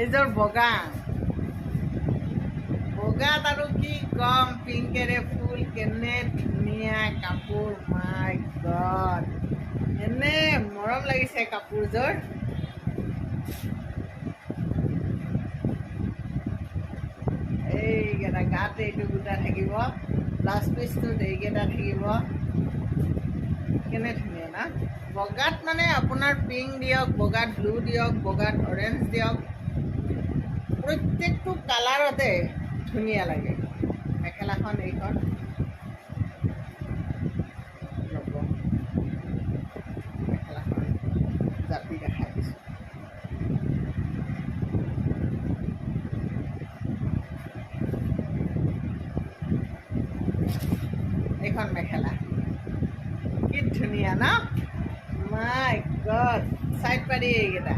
এইযোৰ বগা বগাত আৰু কি কম, পিংকেৰে ফুল, কেনে ধুনীয়া কাপোৰ, মাই গড, এনে মৰম লাগিছে কাপোৰযোৰ। এইকেইটা গাত এইটো গোটা থাকিব, ব্লাউজ পিচটোত এইকেইটা থাকিব, কেনে ধুনীয়া না। বগাত মানে আপোনাৰ পিংক দিয়ক, বগাত ব্লু দিয়ক, বগাত অৰেঞ্জ দিয়ক, প্ৰত্যেকটো কালাৰতে ধুনীয়া লাগে। মেখেলাখন এইখন ৰ'ব, মেখেলাখন জাপি দেখাই দিছোঁ। এইখন মেখেলা কি ধুনীয়া ন, মাই গড, চাইড পাৰি এইকেইটা